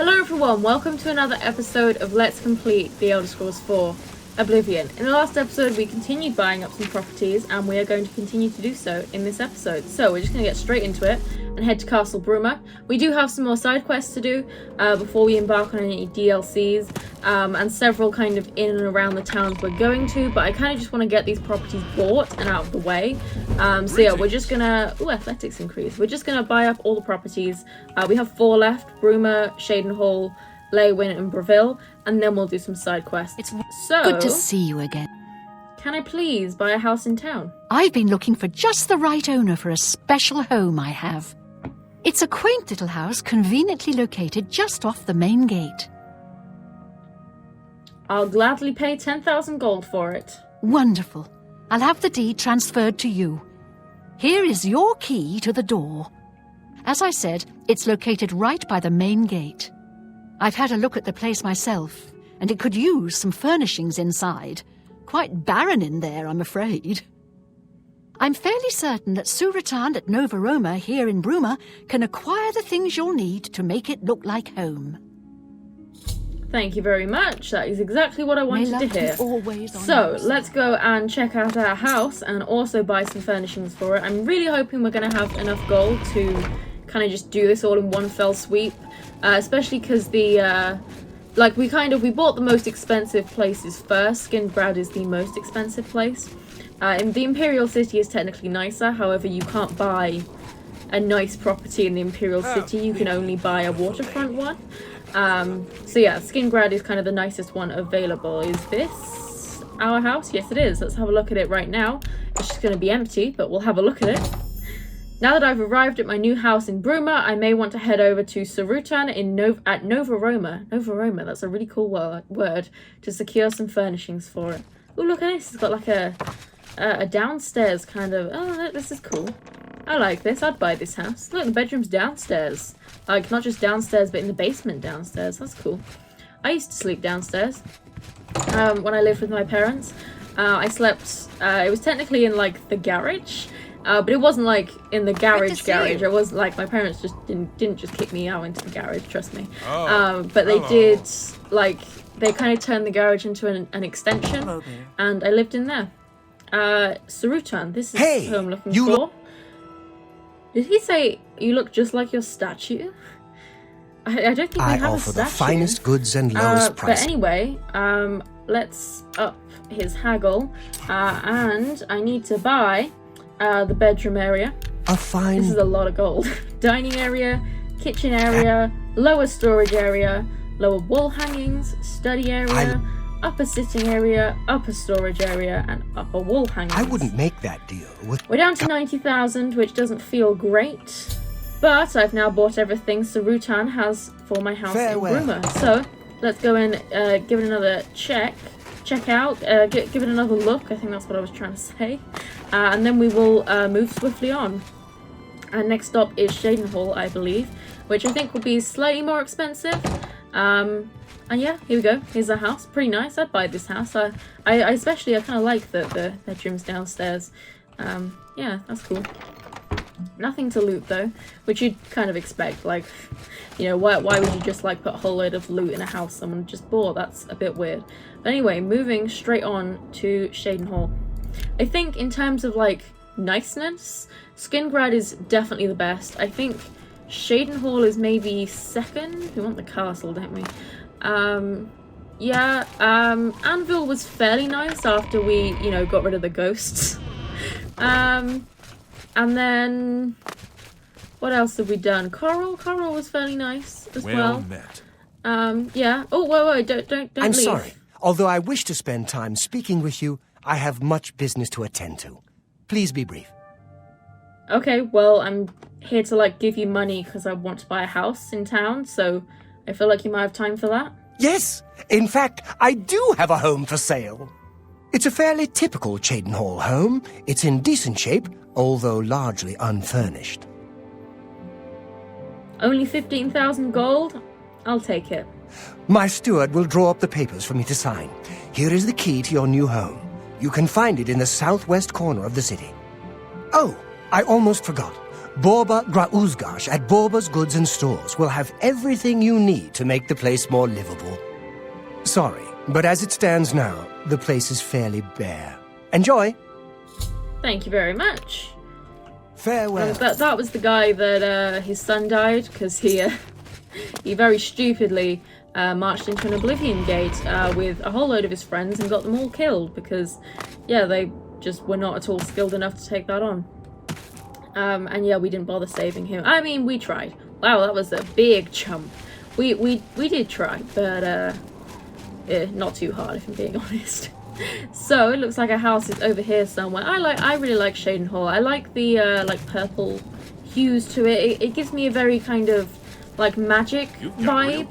Hello everyone, welcome to another episode of Let's Complete The Elder Scrolls 4 Oblivion. In the last episode we continued buying up some properties and we are going to continue to do so in this episode. So we're just going to get straight into it and head to Castle Bruma. We do have some more side quests to do before we embark on any DLCs and several kind of in and around the towns we're going to, but I kind of just want to get these properties bought and out of the way. So yeah, we're just going to... Ooh, athletics increase. We're just going to buy up all the properties. We have 4 left: Bruma, Shaden Hall, Leywin and Breville, and then we'll do some side quests. It's good to see you again. Can I please buy a house in town? I've been looking for just the right owner for a special home I have. It's a quaint little house conveniently located just off the main gate. I'll gladly pay 10,000 gold for it. Wonderful. I'll have the deed transferred to you. Here is your key to the door. As I said, it's located right by the main gate. I've had a look at the place myself, and it could use some furnishings inside. Quite barren in there, I'm afraid. I'm fairly certain that Suratan at Nova Roma here in Bruma can acquire the things you'll need to make it look like home. Thank you very much. That is exactly what I wanted to hear. So, let's go and check out our house and also buy some furnishings for it. I'm really hoping we're going to have enough gold to kind of just do this all in one fell sweep. Especially because the, we bought the most expensive places first. Skingrad is the most expensive place. And the Imperial City is technically nicer, however you can't buy a nice property in the Imperial City, you can only buy a waterfront one. So yeah, Skingrad is kind of the nicest one available. Is this our house? Yes it is. Let's have a look at it right now. It's just going to be empty, but we'll have a look at it. Now that I've arrived at my new house in Bruma, I may want to head over to Suratan at Nova Roma. Nova Roma, that's a really cool word, to secure some furnishings for it. Oh, look at this. It's got like a downstairs kind of... Oh, this is cool. I like this. I'd buy this house. Look, the bedroom's downstairs. Like, not just downstairs, but in the basement downstairs. That's cool. I used to sleep downstairs when I lived with my parents. I slept... it was technically in, like, the garage. But it wasn't like in the garage. It was like my parents just didn't just kick me out into the garage, trust me. But they did, like, they kind of turned the garage into an extension, and I lived in there. Suratan, this is who I'm looking for. Did he say you look just like your statue? I don't think we have a statue. I offer the finest goods and lowest price. But anyway, let's up his haggle, and I need to buy the bedroom area. This is a lot of gold. Dining area, kitchen area, lower storage area, lower wall hangings, study area, upper sitting area, upper storage area, and upper wall hangings. I wouldn't make that deal with... We're down to 90,000, which doesn't feel great, but I've now bought everything Suratan has for my house in Bruma. So let's go and give it another check out, give it another look. I think that's what I was trying to say. And then we will move swiftly on. And next stop is Shaden Hall, I believe, which I think will be slightly more expensive. And yeah, here we go. Here's our house. Pretty nice. I'd buy this house. I especially, I kind of like the bedrooms downstairs. Yeah, that's cool. Nothing to loot though, which you'd kind of expect. Like, you know, why would you just like put a whole load of loot in a house someone just bought? That's a bit weird. But anyway, moving straight on to Shaden Hall. I think in terms of like niceness, Skingrad is definitely the best. I think Shaden Hall is maybe second. We want the castle, don't we? Yeah, Anvil was fairly nice after we, you know, got rid of the ghosts. And then what else have we done? Coral was fairly nice as well. Met. Yeah. Oh, wait, don't I'm leave. sorry. Although I wish to spend time speaking with you, I have much business to attend to. Please be brief. Okay, well, I'm here to, like, give you money because I want to buy a house in town, so I feel like you might have time for that. Yes! In fact, I do have a home for sale. It's a fairly typical Shaden Hall home. It's in decent shape, although largely unfurnished. Only 15,000 gold? I'll take it. My steward will draw up the papers for me to sign. Here is the key to your new home. You can find it in the southwest corner of the city. Oh, I almost forgot. Borba Grauzgash at Borba's Goods and Stores will have everything you need to make the place more livable. Sorry, but as it stands now, the place is fairly bare. Enjoy! Thank you very much. Farewell. That was the guy that his son died because he very stupidly marched into an Oblivion gate with a whole load of his friends and got them all killed because, yeah, they just were not at all skilled enough to take that on. And yeah, we didn't bother saving him. I mean, we tried. Wow, that was a big chump. We did try, but not too hard if I'm being honest. So it looks like our house is over here somewhere. I really like Shaden Hall. I like the like purple hues to it. It gives me a very kind of like magic vibe.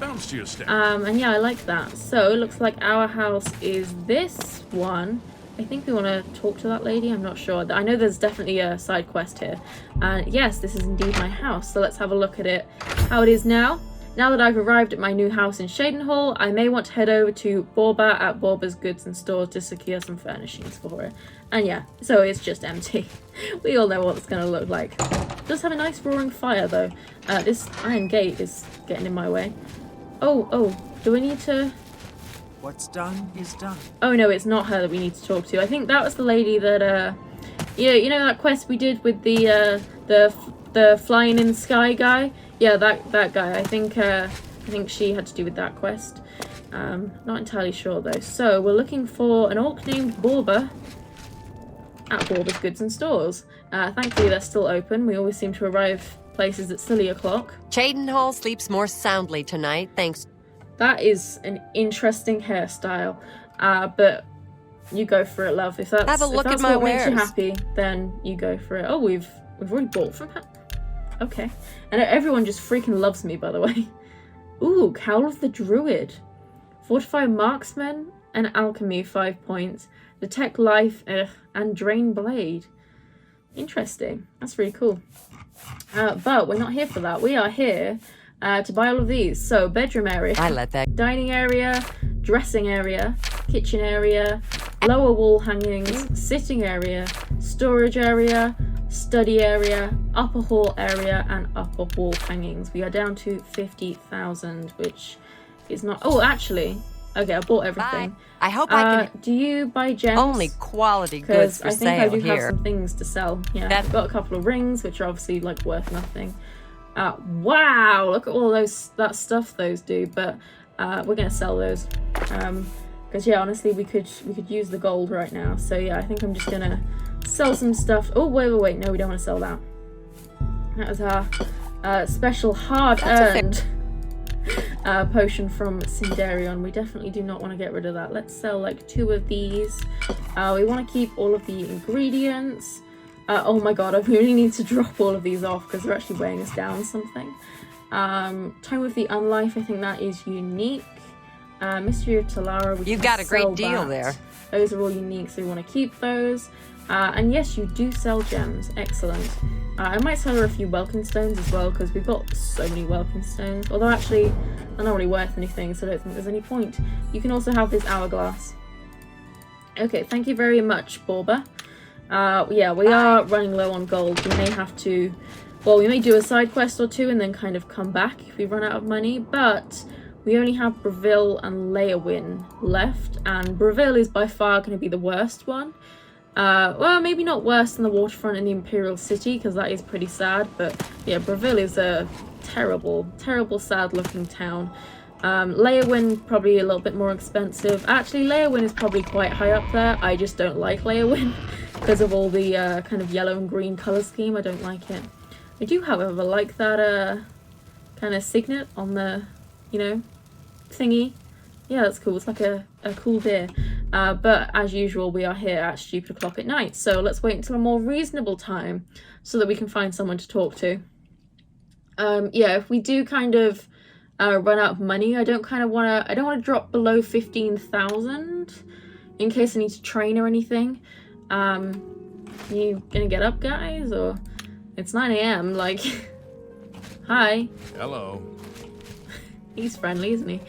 And yeah, I like that. So it looks like our house is this one. I think we want to talk to that lady. I'm not sure. I know there's definitely a side quest here. And yes, this is indeed my house. So let's have a look at it, how it is now. Now that I've arrived at my new house in Shaden Hall, I may want to head over to Borba at Borba's Goods and Stores to secure some furnishings for it. And yeah, so it's just empty. We all know what it's going to look like. It does have a nice roaring fire though. This iron gate is getting in my way. Oh, do we need to... What's done is done. Oh no, it's not her that we need to talk to. I think that was the lady that, yeah, you know that quest we did with the flying in the sky guy? Yeah, that guy. I think she had to do with that quest. Not entirely sure though. So we're looking for an orc named Borba at Borba's Goods and Stores. Thankfully they're still open. We always seem to arrive places at silly o'clock. Shaden Hall sleeps more soundly tonight, thanks. That is an interesting hairstyle, but you go for it, love. If that's, Have a look if that's at my what makes you wares. happy, then you go for it. Oh, we've already bought from her. Okay. And everyone just freaking loves me, by the way. Ooh, Cowl of the Druid. Fortify Marksman and Alchemy, 5 points. Detect Life, and Drain Blade. Interesting. That's really cool. But we're not here for that. We are here to buy all of these. So, bedroom area. I let that. Dining area, dressing area, kitchen area, lower wall hangings, sitting area, storage area, study area, upper hall area, and upper wall hangings. We are down to 50,000, which is not... Oh, actually, okay, I bought everything. Bye. I hope I can... Do you buy gems? Only quality goods for I think sale I do here. have some things to sell. Yeah, I've got a couple of rings, which are obviously like worth nothing. Wow, look at all that stuff those do. But we're gonna sell those because yeah, honestly, we could use the gold right now. So yeah, I think I'm just gonna sell some stuff. Oh wait, no, we don't want to sell that. That was our special hard-earned potion from Sindarion. We definitely do not want to get rid of that. Let's sell like 2 of these. We want to keep all of the ingredients. Oh my god, I really need to drop all of these off because they're actually weighing us down something. Time with the Unlife, I think that is unique. Mystery of Talara, You've got a great deal there. Those are all unique, so we want to keep those. And yes, you do sell gems. Excellent. I might sell her a few Welkin Stones as well, because we've got so many Welkin Stones. Although actually, they're not really worth anything, so I don't think there's any point. You can also have this hourglass. Okay, thank you very much, Borba. Yeah, we are running low on gold. We may have to... Well, we may do a side quest or 2 and then kind of come back if we run out of money, but we only have Breville and Leowin left, and Breville is by far going to be the worst one. Well, maybe not worse than the waterfront in the Imperial City, because that is pretty sad, but yeah, Breville is a terrible, sad looking town. Leowin probably a little bit more expensive. Actually, Leowin is probably quite high up there. I just don't like Leowin because of all the kind of yellow and green colour scheme. I don't like it. I do, however, like that kind of signet on the, you know, thingy. Yeah, that's cool. It's like a cool deer. But as usual, we are here at stupid o'clock at night. So let's wait until a more reasonable time so that we can find someone to talk to. Yeah, if we do kind of run out of money, I don't want to drop below 15,000 in case I need to train or anything. You gonna get up, guys? Or it's 9 AM, like, hi. Hello. He's friendly, isn't he?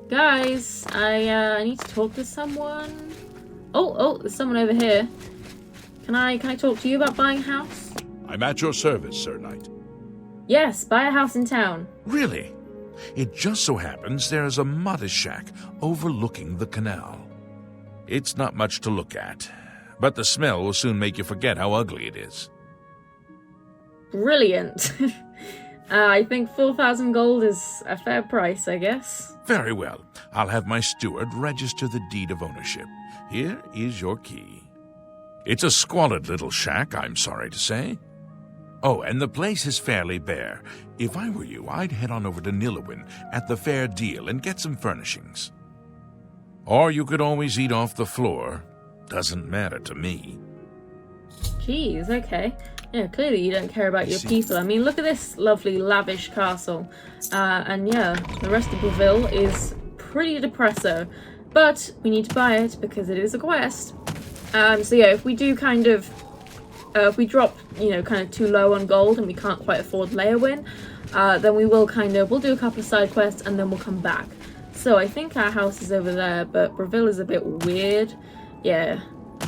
Guys, I need to talk to someone. Oh, there's someone over here. Can I talk to you about buying a house? I'm at your service, Sir Knight. Yes, buy a house in town. Really? It just so happens there is a modest shack overlooking the canal. It's not much to look at, but the smell will soon make you forget how ugly it is. Brilliant. I think 4,000 gold is a fair price, I guess. Very well. I'll have my steward register the deed of ownership. Here is your key. It's a squalid little shack, I'm sorry to say. Oh, and the place is fairly bare. If I were you, I'd head on over to Nilowin at the fair deal and get some furnishings. Or you could always eat off the floor. Doesn't matter to me. Jeez, okay. Yeah, clearly you don't care about your people. I mean, look at this lovely, lavish castle. And yeah, the rest of Breville is pretty depresso. But we need to buy it because it is a quest. So yeah, if we do kind of... if we drop, kind of too low on gold and we can't quite afford Leowin, then we will we'll do a couple of side quests and then we'll come back. So I think our house is over there, but Breville is a bit weird. Yeah,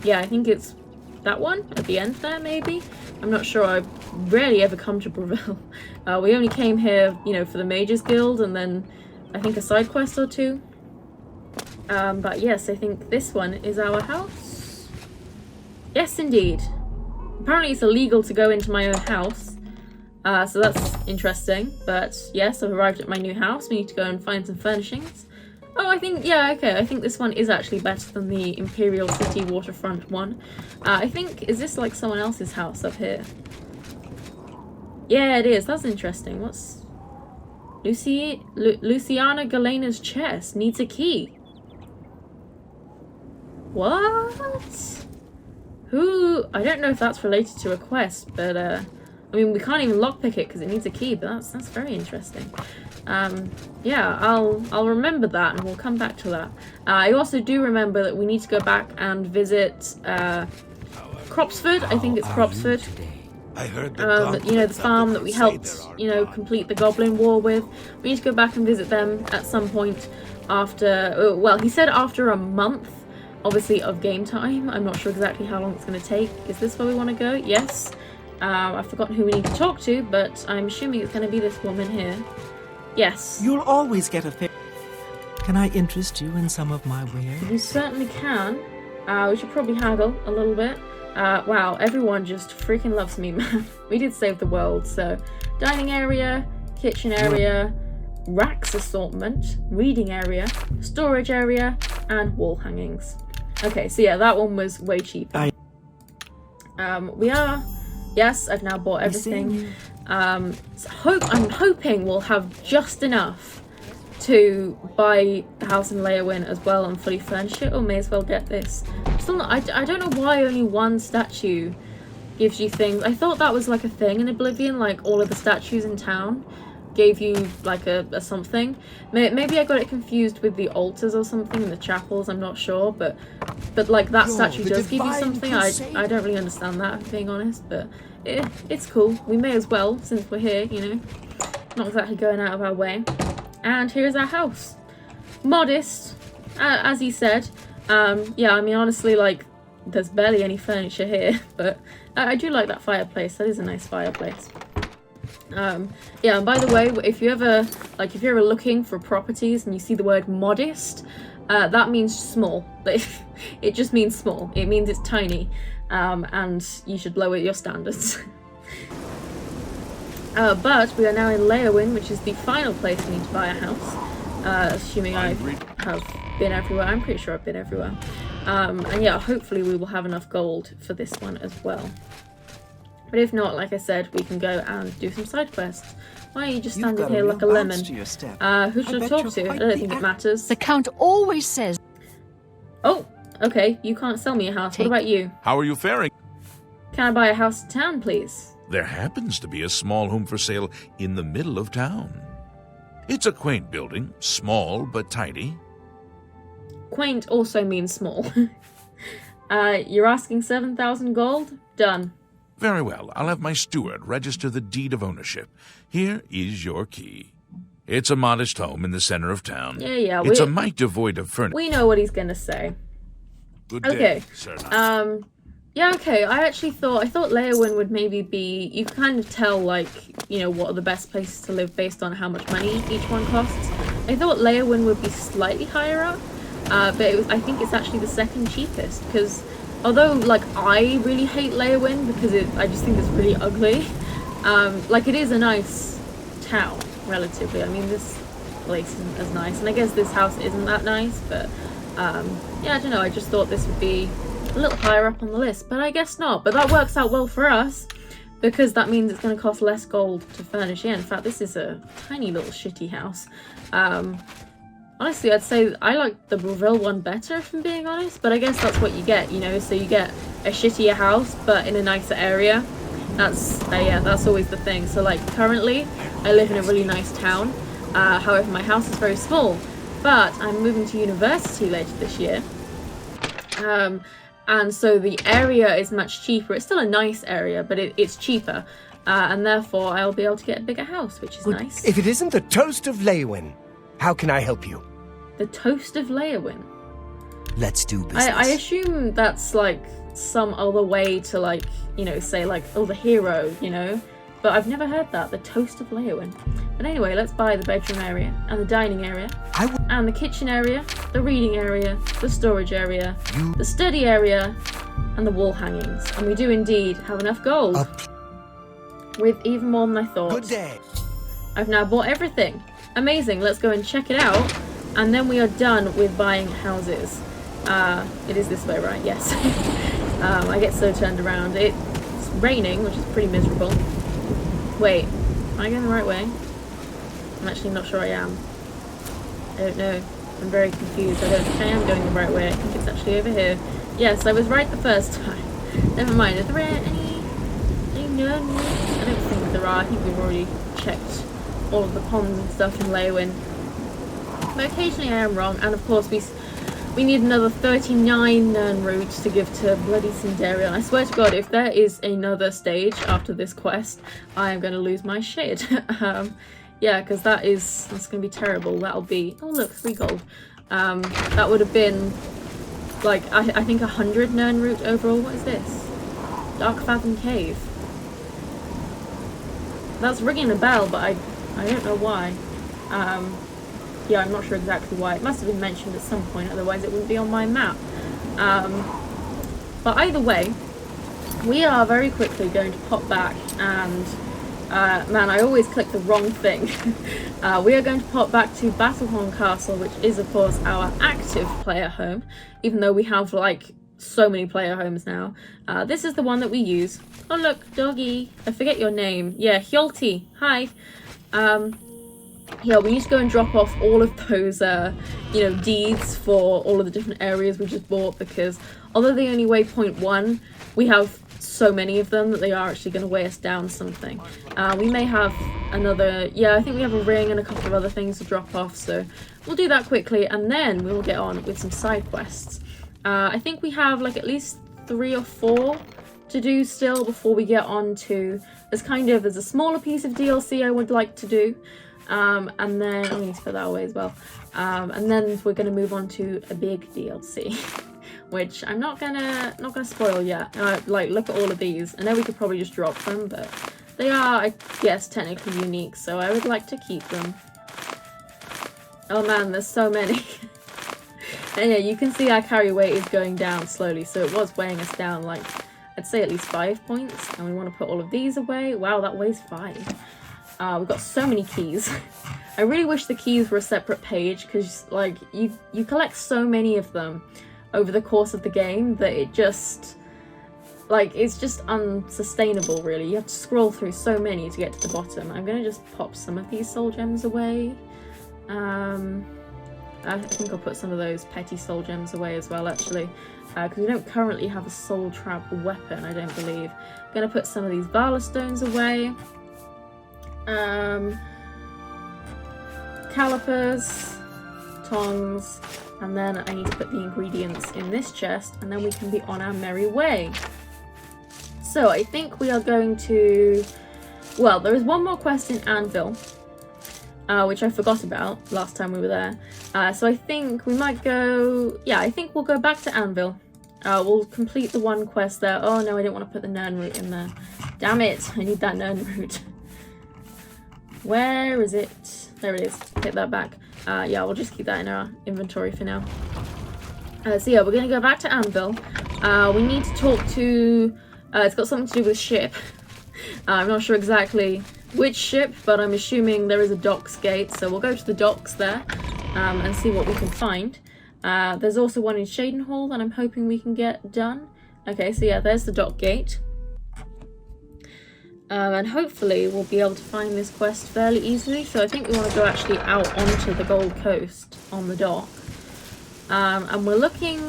I think it's that one at the end there, maybe? I'm not sure. I rarely ever come to Breville. We only came here, for the Mages Guild and then I think a side quest or two. But yes, I think this one is our house. Yes, indeed. Apparently it's illegal to go into my own house, so that's interesting. But yes, I've arrived at my new house. We need to go and find some furnishings. Oh, I think this one is actually better than the Imperial City waterfront one. Is this like someone else's house up here? Yeah, it is. That's interesting. What's... Luciana Galena's chest needs a key. What? Who? I don't know if that's related to a quest, but I mean, we can't even lockpick it because it needs a key, but that's very interesting. Yeah, I'll remember that and we'll come back to that. I also do remember that we need to go back and visit Cropsford. I think it's Cropsford. I heard the farm that we helped, complete the Goblin War with. We need to go back and visit them at some point after, well, he said after a month, obviously, of game time. I'm not sure exactly how long it's going to take. Is this where we want to go? Yes. I've forgotten who we need to talk to, but I'm assuming it's going to be this woman here. Yes. You'll always get a fair... Can I interest you in some of my wares? You certainly can. We should probably haggle a little bit. Wow, everyone just freaking loves me, man. We did save the world, so... Dining area, kitchen area, racks assortment, reading area, storage area, and wall hangings. Okay, so yeah, that one was way cheaper. Yes, I've now bought everything. I'm hoping we'll have just enough to buy the house in Leowin as well and fully furnish it, or may as well get this. Still not, I don't know why only one statue gives you things. I thought that was like a thing in Oblivion, like all of the statues in town gave you like a something. Maybe I got it confused with the altars or something in the chapels, I'm not sure, but like that statue does give you something. I don't really understand that, if I'm being honest, but it's cool. We may as well, since we're here, not exactly going out of our way. And here's our house. Modest, as he said. Yeah, I mean, honestly, like, there's barely any furniture here, but I do like that fireplace. That is a nice fireplace. Yeah, and by the way, if you're ever looking for properties and you see the word modest, that means small. It just means small. It means it's tiny, and you should lower your standards. But we are now in Leowin, which is the final place we need to buy a house. Assuming I have been everywhere. I'm pretty sure I've been everywhere. And yeah, hopefully we will have enough gold for this one as well. But if not, like I said, we can go and do some side quests. Why are you just standing here like a lemon? Who should I talk to? I don't think it matters. The Count always says... Oh, okay. You can't sell me a house. What about you? How are you faring? Can I buy a house in town, please? There happens to be a small home for sale in the middle of town. It's a quaint building, small but tidy. Quaint also means small. You're asking 7,000 gold? Done. Very well. I'll have my steward register the deed of ownership. Here is your key. It's a modest home in the center of town. Yeah. It's a mite devoid of furniture. We know what he's gonna say. Good day, sir. Yeah, okay, I thought Leowyn would maybe be, you can kind of tell, like, you know, what are the best places to live based on how much money each one costs. I thought Leowyn would be slightly higher up, but I think it's actually the second cheapest, because although, like, I really hate Leowyn because I just think it's really ugly, like, it is a nice town, relatively. I mean, this place isn't as nice, and I guess this house isn't that nice, but, yeah, I don't know, I just thought this would be a little higher up on the list, but I guess not. But that works out well for us, because that means it's going to cost less gold to furnish. Yeah, in fact, this is a tiny little shitty house. Honestly, I'd say I like the Breville one better, if I'm being honest, but I guess that's what you get, you know, so you get a shittier house, but in a nicer area. That's, yeah, that's always the thing. So, like, currently, I live in a really nice town, however, my house is very small, but I'm moving to university later this year. And so the area is much cheaper. It's still a nice area, but it's cheaper. And therefore, I'll be able to get a bigger house, which is nice. If it isn't the Toast of Leowyn, how can I help you? The Toast of Leowyn? Let's do business. I assume that's, like, some other way to, like, you know, say, like, oh, the hero, you know? But I've never heard that, the Toast of Leowyn. But anyway, let's buy the bedroom area, and the dining area, and the kitchen area, the reading area, the storage area, the study area, and the wall hangings. And we do indeed have enough gold. With even more than I thought. Good day. I've now bought everything. Amazing, let's go and check it out. And then we are done with buying houses. It is this way, right? Yes. I get so turned around. It's raining, which is pretty miserable. Wait, am I going the right way? I'm actually not sure I am. I don't know. I'm very confused. I don't think I am going the right way. I think it's actually over here. Yes, I was right the first time. Never mind. Are there any nuns? I don't think there are. I think we've already checked all of the ponds and stuff in Leowyn. But occasionally I am wrong. And of course we need another 39 Nern roots to give to bloody Sindarion. I swear to God, if there is another stage after this quest, I am going to lose my shit. Yeah, because that's going to be terrible. That'll be, oh look, 3 gold. That would have been, like, I think 100 Nern root overall. What is this? Dark Fathom Cave. That's ringing a bell, but I don't know why. Yeah, I'm not sure exactly why. It must have been mentioned at some point, otherwise it wouldn't be on my map. But either way, we are very quickly going to pop back and... man, I always click the wrong thing. We are going to pop back to Battlehorn Castle, which is, of course, our active player home, even though we have, like, so many player homes now. This is the one that we use. Oh, look, doggy. I forget your name. Yeah, Hjolti. Hi. Yeah, we need to go and drop off all of those, you know, deeds for all of the different areas we just bought, because although they only weigh 0.1, we have so many of them that they are actually going to weigh us down something. We may have another, yeah, I think we have a ring and a couple of other things to drop off, so we'll do that quickly, and then we'll get on with some side quests. I think we have, like, at least 3 or 4 to do still before we get on to, there's a smaller piece of DLC I would like to do. And then I need to put that away as well. And then we're gonna move on to a big DLC, which I'm not gonna spoil yet. Like, look at all of these. I know we could probably just drop them, but they are, I guess, technically unique, so I would like to keep them. Oh man, there's so many. And yeah, you can see our carry weight is going down slowly, so it was weighing us down, like, I'd say at least 5 points, and we want to put all of these away. Wow, that weighs 5. We've got so many keys. I really wish the keys were a separate page, because, like, you collect so many of them over the course of the game that it just, like, it's just unsustainable, really. You have to scroll through so many to get to the bottom. I'm gonna just pop some of these soul gems away. I think I'll put some of those petty soul gems away as well, actually, because we don't currently have a soul trap weapon, I don't believe. I'm gonna put some of these Vala stones away. Calipers, tongs, and then I need to put the ingredients in this chest, and then we can be on our merry way. So I think we are going to, well, there is one more quest in Anvil, which I forgot about last time we were there. So I think we might go, yeah, I think we'll go back to Anvil, We'll complete the one quest there. Oh no, I didn't want to put the Nern route in there. Damn it, I need that Nern route. Where is it? There it is. Take that back. Yeah, we'll just keep that in our inventory for now. So yeah, we're going to go back to Anvil. We need to talk to... it's got something to do with ship. I'm not sure exactly which ship, but I'm assuming there is a docks gate. So we'll go to the docks there and see what we can find. There's also one in Shaden Hall that I'm hoping we can get done. Okay, so yeah, there's the dock gate. And hopefully we'll be able to find this quest fairly easily. So I think we want to go actually out onto the Gold Coast on the dock. And we're looking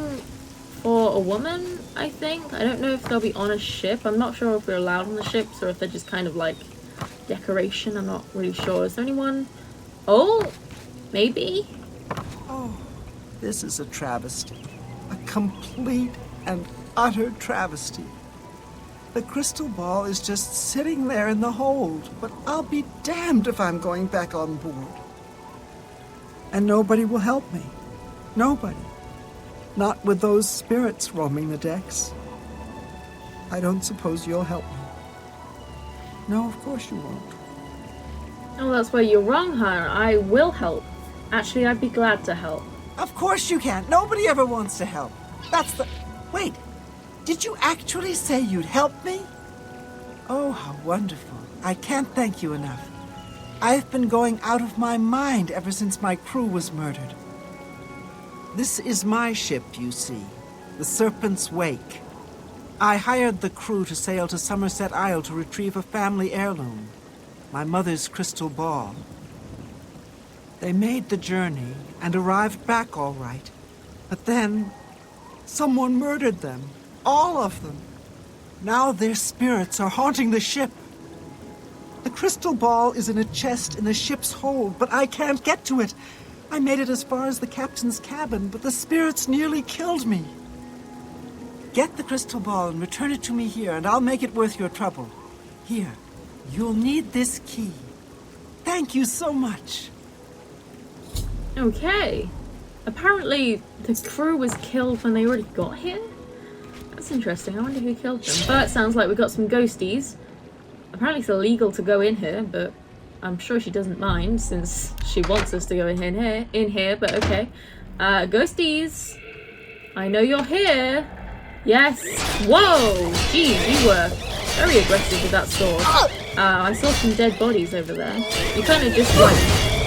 for a woman, I think. I don't know if they'll be on a ship. I'm not sure if we're allowed on the ships or if they're just kind of like decoration. I'm not really sure. Is there anyone? Oh, maybe? Oh, this is a travesty. A complete and utter travesty. The crystal ball is just sitting there in the hold, but I'll be damned if I'm going back on board. And nobody will help me. Nobody. Not with those spirits roaming the decks. I don't suppose you'll help me. No, of course you won't. Oh, that's where you're wrong, Hannah. I will help. Actually, I'd be glad to help. Of course you can't. Nobody ever wants to help. That's the... Wait. Did you actually say you'd help me? Oh, how wonderful. I can't thank you enough. I've been going out of my mind ever since my crew was murdered. This is my ship, you see. The Serpent's Wake. I hired the crew to sail to Somerset Isle to retrieve a family heirloom. My mother's crystal ball. They made the journey and arrived back all right. But then, someone murdered them. All of them. Now their spirits are haunting the ship. The crystal ball is in a chest in the ship's hold, but I can't get to it. I made it as far as the captain's cabin, but the spirits nearly killed me. Get the crystal ball and return it to me here, and I'll make it worth your trouble. Here, you'll need this key. Thank you so much. Okay. Apparently, the crew was killed when they already got here? That's interesting. I wonder who killed them. But it sounds like we got some ghosties. Apparently it's illegal to go in here, but I'm sure she doesn't mind since she wants us to go in here, but okay. Ghosties! I know you're here! Yes! Whoa! Jeez, you were very aggressive with that sword. I saw some dead bodies over there. You kind of just like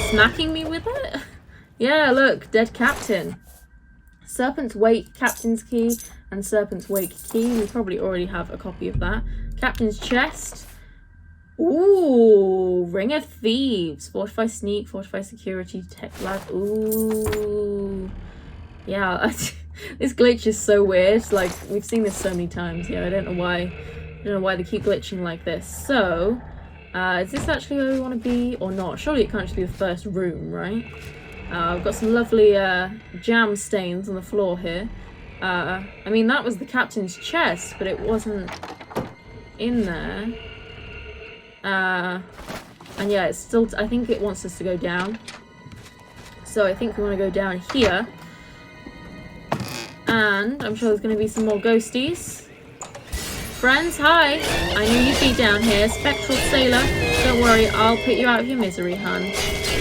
smacking me with it? Yeah, look, dead captain. Serpent's Wake Captain's Key and Serpent's Wake Key. We probably already have a copy of that. Captain's Chest. Ooh, Ring of Thieves. Fortify Sneak, Fortify Security, Detect Life. Ooh. Yeah, this glitch is so weird. Like, we've seen this so many times. Yeah, I don't know why they keep glitching like this. So, is this actually where we want to be or not? Surely it can't just be the first room, right? I've got some lovely jam stains on the floor here. I mean, that was the captain's chest, but it wasn't in there. And yeah, it's still... I think it wants us to go down. So I think we want to go down here. And I'm sure there's going to be some more ghosties. Friends, hi! I knew you'd be down here. Spectral Sailor. Don't worry, I'll put you out of your misery, hun.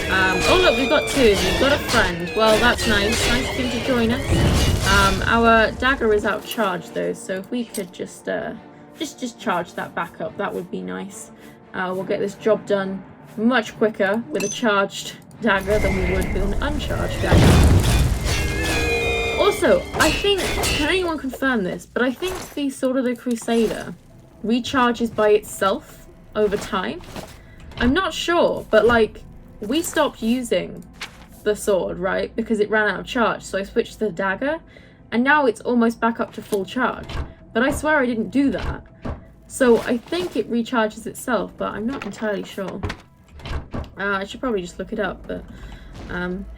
Oh look, we've got two. We've got a friend. Well, that's nice. Nice of him to join us. Our dagger is out of charge though, so if we could just charge that back up, that would be nice. We'll get this job done much quicker with a charged dagger than we would with an uncharged dagger. Also, I think, can anyone confirm this, but I think the Sword of the Crusader recharges by itself over time. I'm not sure, but like, we stopped using the sword, right, because it ran out of charge, so I switched to the dagger, and now it's almost back up to full charge. But I swear I didn't do that. So I think it recharges itself, but I'm not entirely sure. I should probably just look it up, but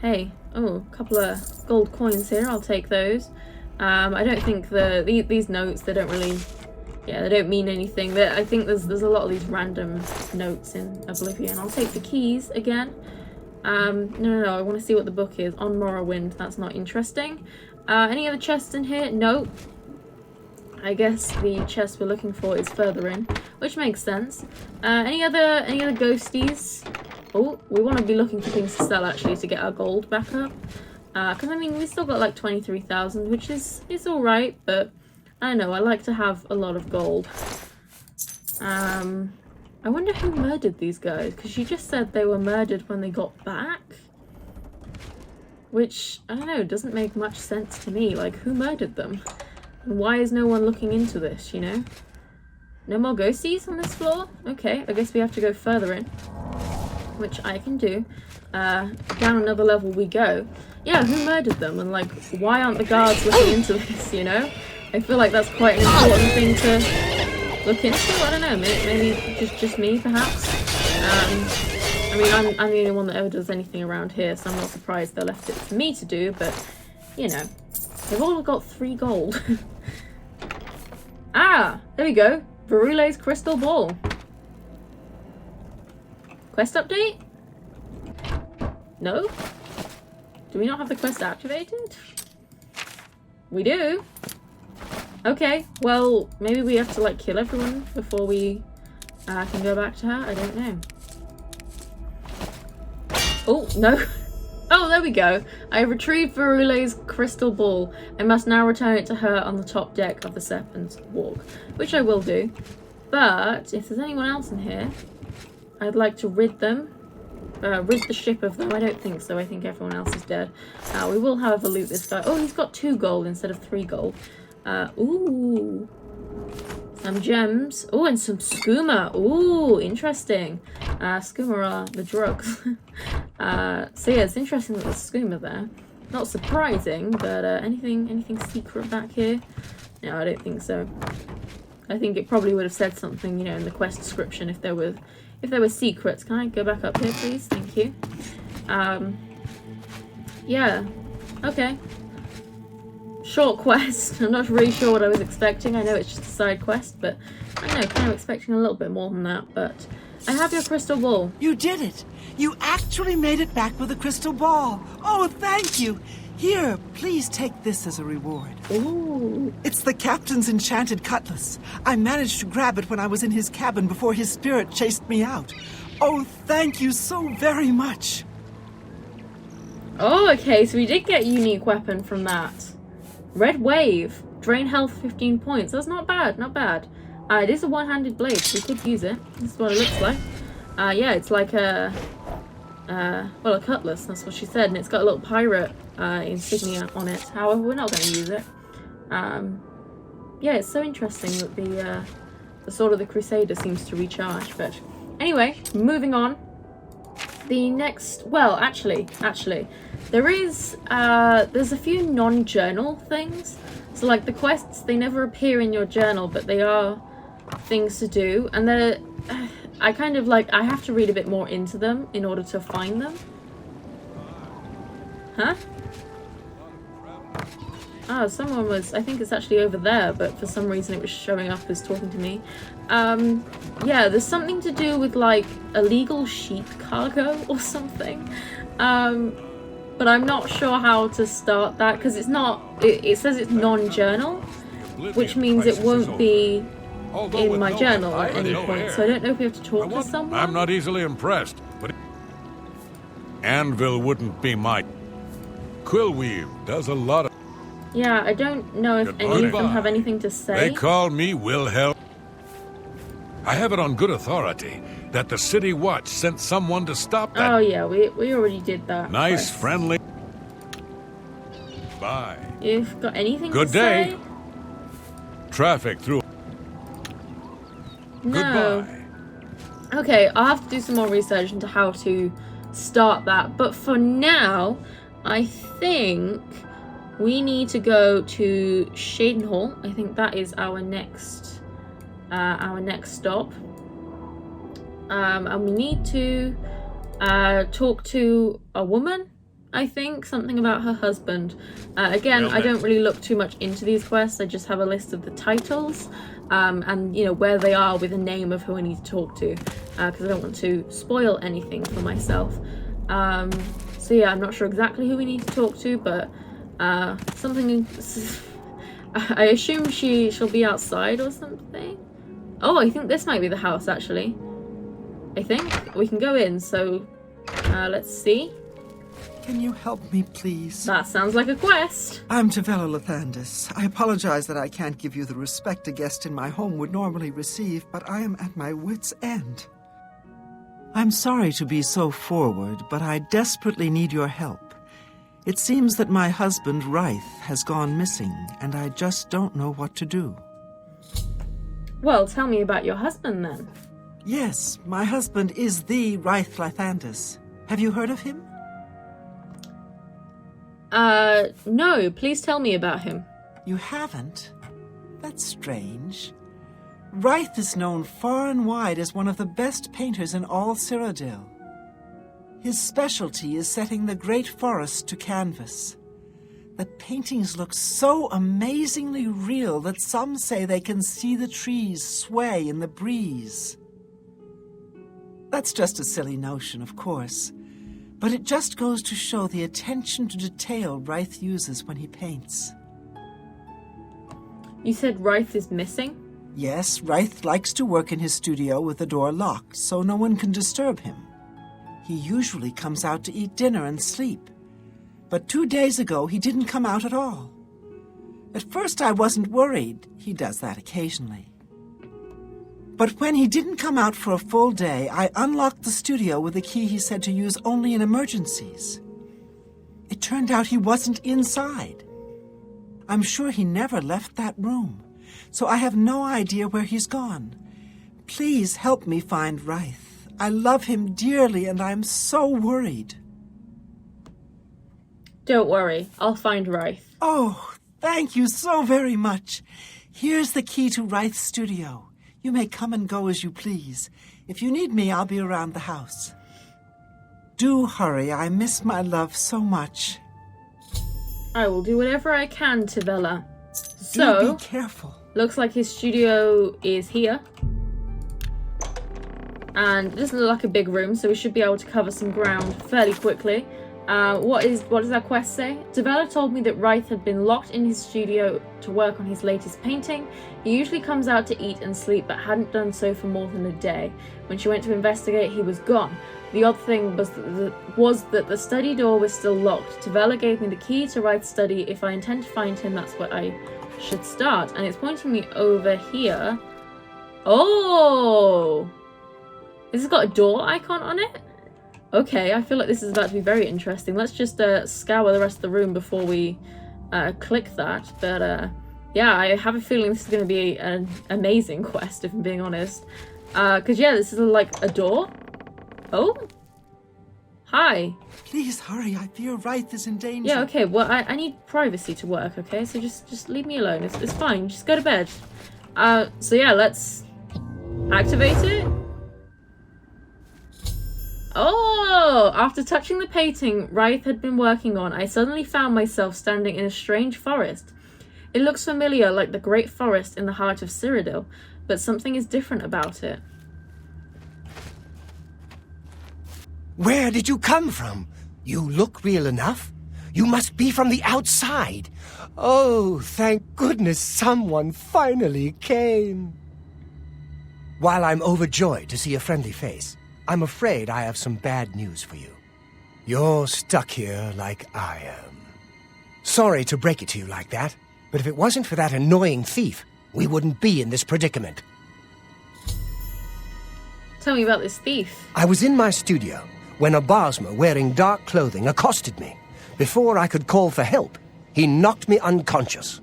hey. Oh, a couple of gold coins here. I'll take those. I don't think these notes, they don't really... Yeah, they don't mean anything. I think there's a lot of these random notes in Oblivion. I'll take the keys again. No, I want to see what the book is. On Morrowind, that's not interesting. Any other chests in here? Nope. I guess the chest we're looking for is further in, which makes sense. Any other ghosties? Oh, we want to be looking for things to sell actually to get our gold back up. Because I mean, we still got like 23,000, which is alright, but I don't know, I like to have a lot of gold. I wonder who murdered these guys, because she just said they were murdered when they got back. Which, I don't know, doesn't make much sense to me. Like, who murdered them? And why is no one looking into this, you know? No more ghosties on this floor? Okay, I guess we have to go further in. Which I can do. Down another level we go. Yeah, who murdered them? And, like, why aren't the guards looking into this, you know? I feel like that's quite an important thing to look into. I don't know, maybe just me, perhaps? I mean, I'm the only one that ever does anything around here, so I'm not surprised they left it for me to do, but, you know. They've all got 3 gold. Ah! There we go. Verule's Crystal Ball. Quest update? No? Do we not have the quest activated? We do. Okay, well, maybe we have to, like, kill everyone before we can go back to her. I don't know. Oh, no. Oh, there we go. I retrieved Verule's Crystal Ball. I must now return it to her on the top deck of the Serpent's Walk, which I will do. But if there's anyone else in here, I'd like to rid the ship of them. I don't think so. I think everyone else is dead. We will, however, loot this guy. Oh, he's got 2 gold instead of 3 gold. Ooh. Some gems. Oh, and some skooma. Ooh, interesting. Skooma are the drugs. So yeah, it's interesting that there's skooma there. Not surprising, but anything secret back here? No, I don't think so. I think it probably would have said something, you know, in the quest description if there were secrets. Can I go back up here, please? Thank you. Yeah. Okay. Short quest. I'm not really sure what I was expecting. I know it's just a side quest, but I don't know, kind of expecting a little bit more than that. But I have your crystal ball. You did it! You actually made it back with a crystal ball. Oh, thank you. Here, please take this as a reward. Ooh. It's the captain's enchanted cutlass. I managed to grab it when I was in his cabin before his spirit chased me out. Oh, thank you so very much. Oh, okay, so we did get a unique weapon from that. Red Wave. Drain health 15 points. That's not bad, not bad. It is a one-handed blade, so we could use it. This is what it looks like. Yeah, it's like a cutlass, that's what she said, and it's got a little pirate insignia on it. However, we're not going to use it. Yeah, it's so interesting that the sword of the Crusader seems to recharge. But anyway, moving on. The next, well, actually, there's a few non-journal things. So like the quests, they never appear in your journal, but they are things to do, and they're I kind of like, I have to read a bit more into them in order to find them. Huh? Oh, someone was, I think it's actually over there, but for some reason it was showing up as talking to me. Yeah, there's something to do with like illegal sheep cargo or something. But I'm not sure how to start that, because it's not, it says it's non-journal, which means it won't be in my journal at any point, so I don't know if we have to talk to someone. I'm not easily impressed, but Anvil wouldn't be my... Quillweave does a lot of... Yeah, I don't know if any of them have anything to say. They call me Wilhelm. I have it on good authority that the City Watch sent someone to stop that... Oh yeah, we already did that. Nice, friendly... Bye. You've got anything Good to day. say? Traffic through... No. Goodbye. Okay, I'll have to do some more research into how to start that. But for now, I think we need to go to Shaden Hall. I think that is our next stop. And we need to talk to a woman. I think something about her husband. Again, I don't really look too much into these quests. I just have a list of the titles. And you know where they are with a name of who I need to talk to, because I don't want to spoil anything for myself. So yeah, I'm not sure exactly who we need to talk to, but something. I assume she'll be outside or something. Oh, I think this might be the house, actually. I think we can go in, so let's see. Can you help me, please? That sounds like a quest. I'm Tavella Lathandis. I apologize that I can't give you the respect a guest in my home would normally receive, but I am at my wit's end. I'm sorry to be so forward, but I desperately need your help. It seems that my husband, Ryth, has gone missing, and I just don't know what to do. Well, tell me about your husband, then. Yes, my husband is the Ryth Lathandis. Have you heard of him? No. Please tell me about him. You haven't? That's strange. Ryth is known far and wide as one of the best painters in all Cyrodiil. His specialty is setting the great forest to canvas. The paintings look so amazingly real that some say they can see the trees sway in the breeze. That's just a silly notion, of course, but it just goes to show the attention to detail Ryth uses when he paints. You said Ryth is missing? Yes, Ryth likes to work in his studio with the door locked, so no one can disturb him. He usually comes out to eat dinner and sleep. But 2 days ago, he didn't come out at all. At first, I wasn't worried. He does that occasionally. But when he didn't come out for a full day, I unlocked the studio with a key he said to use only in emergencies. It turned out he wasn't inside. I'm sure he never left that room, so I have no idea where he's gone. Please help me find Ryth. I love him dearly, and I'm so worried. Don't worry, I'll find Ryth. Oh, thank you so very much. Here's the key to Ryth's studio. You may come and go as you please. If you need me, I'll be around the house. Do hurry, I miss my love so much. I will do whatever I can, Tavella. Do So, be careful. looks like his studio is here. And it doesn't look like a big room, so we should be able to cover some ground fairly quickly. What does that quest say? Tavella told me that Ryth had been locked in his studio to work on his latest painting. He usually comes out to eat and sleep, but hadn't done so for more than a day. When she went to investigate, he was gone. The odd thing was that the study door was still locked. Tavella gave me the key to Ryth's study. If I intend to find him, that's where I should start. And it's pointing me over here. Oh! This has got a door icon on it? Okay, I feel like this is about to be very interesting. Let's just scour the rest of the room before we click that. But yeah, I have a feeling this is going to be an amazing quest, if I'm being honest. Because yeah, this is like a door. Oh? Hi. Please hurry, I fear Ryth is in danger. Yeah, okay, well, I need privacy to work, okay? So just leave me alone. It's fine, just go to bed. So yeah, let's activate it. Oh! After touching the painting Ryth had been working on, I suddenly found myself standing in a strange forest. It looks familiar, like the great forest in the heart of Cyrodiil, but something is different about it. Where did you come from? You look real enough. You must be from the outside. Oh, thank goodness someone finally came. While I'm overjoyed to see a friendly face, I'm afraid I have some bad news for you. You're stuck here like I am. Sorry to break it to you like that, but if it wasn't for that annoying thief, we wouldn't be in this predicament. Tell me about this thief. I was in my studio when a Bosmer wearing dark clothing accosted me. Before I could call for help, he knocked me unconscious.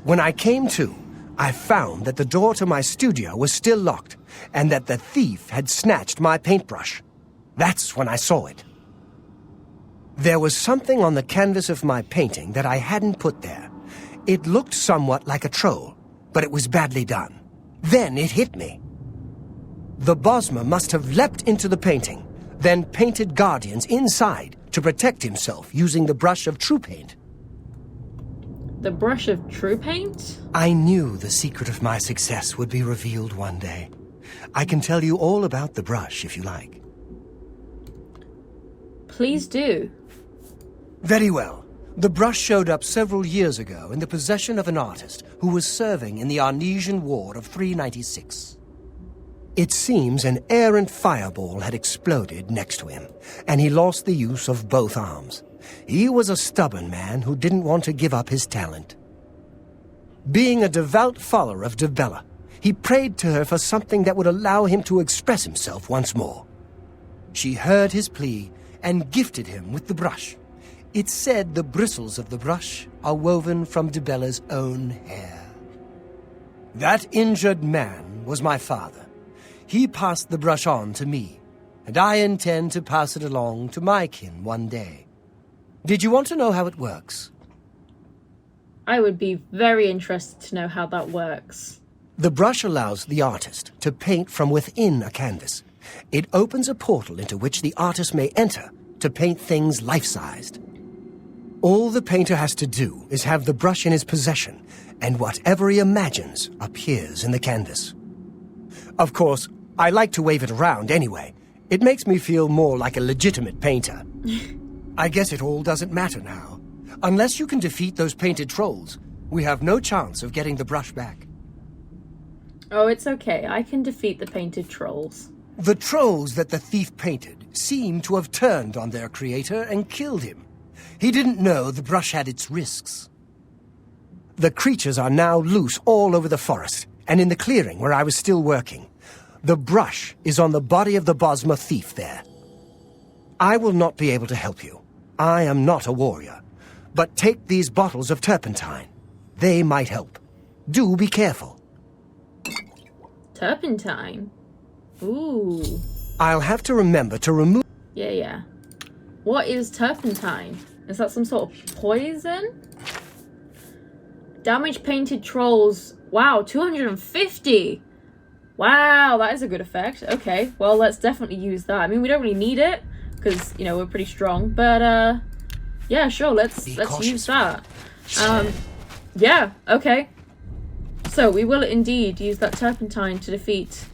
When I came to, I found that the door to my studio was still locked, and that the thief had snatched my paintbrush. That's when I saw it. There was something on the canvas of my painting that I hadn't put there. It looked somewhat like a troll, but it was badly done. Then it hit me. The Bosmer must have leapt into the painting, then painted guardians inside to protect himself using the brush of true paint. The brush of true paint? I knew the secret of my success would be revealed one day. I can tell you all about the brush if you like. Please do. Very well. The brush showed up several years ago in the possession of an artist who was serving in the Arnesian War of 396. It seems an errant fireball had exploded next to him, and he lost the use of both arms. He was a stubborn man who didn't want to give up his talent. Being a devout follower of Dibella, he prayed to her for something that would allow him to express himself once more. She heard his plea and gifted him with the brush. It's said the bristles of the brush are woven from Dibella's own hair. That injured man was my father. He passed the brush on to me, and I intend to pass it along to my kin one day. Did you want to know how it works? I would be very interested to know how that works. The brush allows the artist to paint from within a canvas. It opens a portal into which the artist may enter to paint things life-sized. All the painter has to do is have the brush in his possession, and whatever he imagines appears in the canvas. Of course, I like to wave it around anyway. It makes me feel more like a legitimate painter. I guess it all doesn't matter now. Unless you can defeat those painted trolls, we have no chance of getting the brush back. Oh, it's okay. I can defeat the painted trolls. The trolls that the thief painted seem to have turned on their creator and killed him. He didn't know the brush had its risks. The creatures are now loose all over the forest, and in the clearing where I was still working. The brush is on the body of the Bosma thief there. I will not be able to help you. I am not a warrior. But take these bottles of turpentine. They might help. Do be careful. Turpentine? Ooh. I'll have to remember to remove... Yeah. What is turpentine? Is that some sort of poison? Damage painted trolls. Wow, 250! Wow, that is a good effect. Okay, well, let's definitely use that. I mean, we don't really need it, because, you know, we're pretty strong. But, yeah, sure, let's use that. Yeah, okay. So, we will indeed use that turpentine to defeat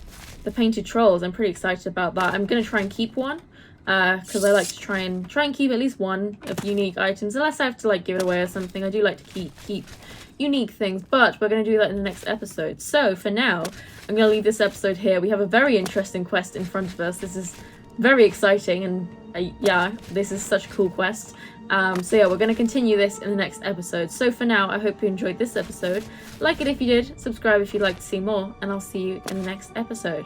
the painted trolls. I'm pretty excited about that. I'm going to try and keep one, because I like to try and keep at least one of unique items, unless I have to, like, give it away or something. I do like to keep unique things, but we're going to do that in the next episode. So, for now, I'm going to leave this episode here. We have a very interesting quest in front of us. This is very exciting, and yeah, this is such a cool quest. So yeah, we're going to continue this in the next episode. So for now, I hope you enjoyed this episode. Like it if you did, subscribe if you'd like to see more, and I'll see you in the next episode.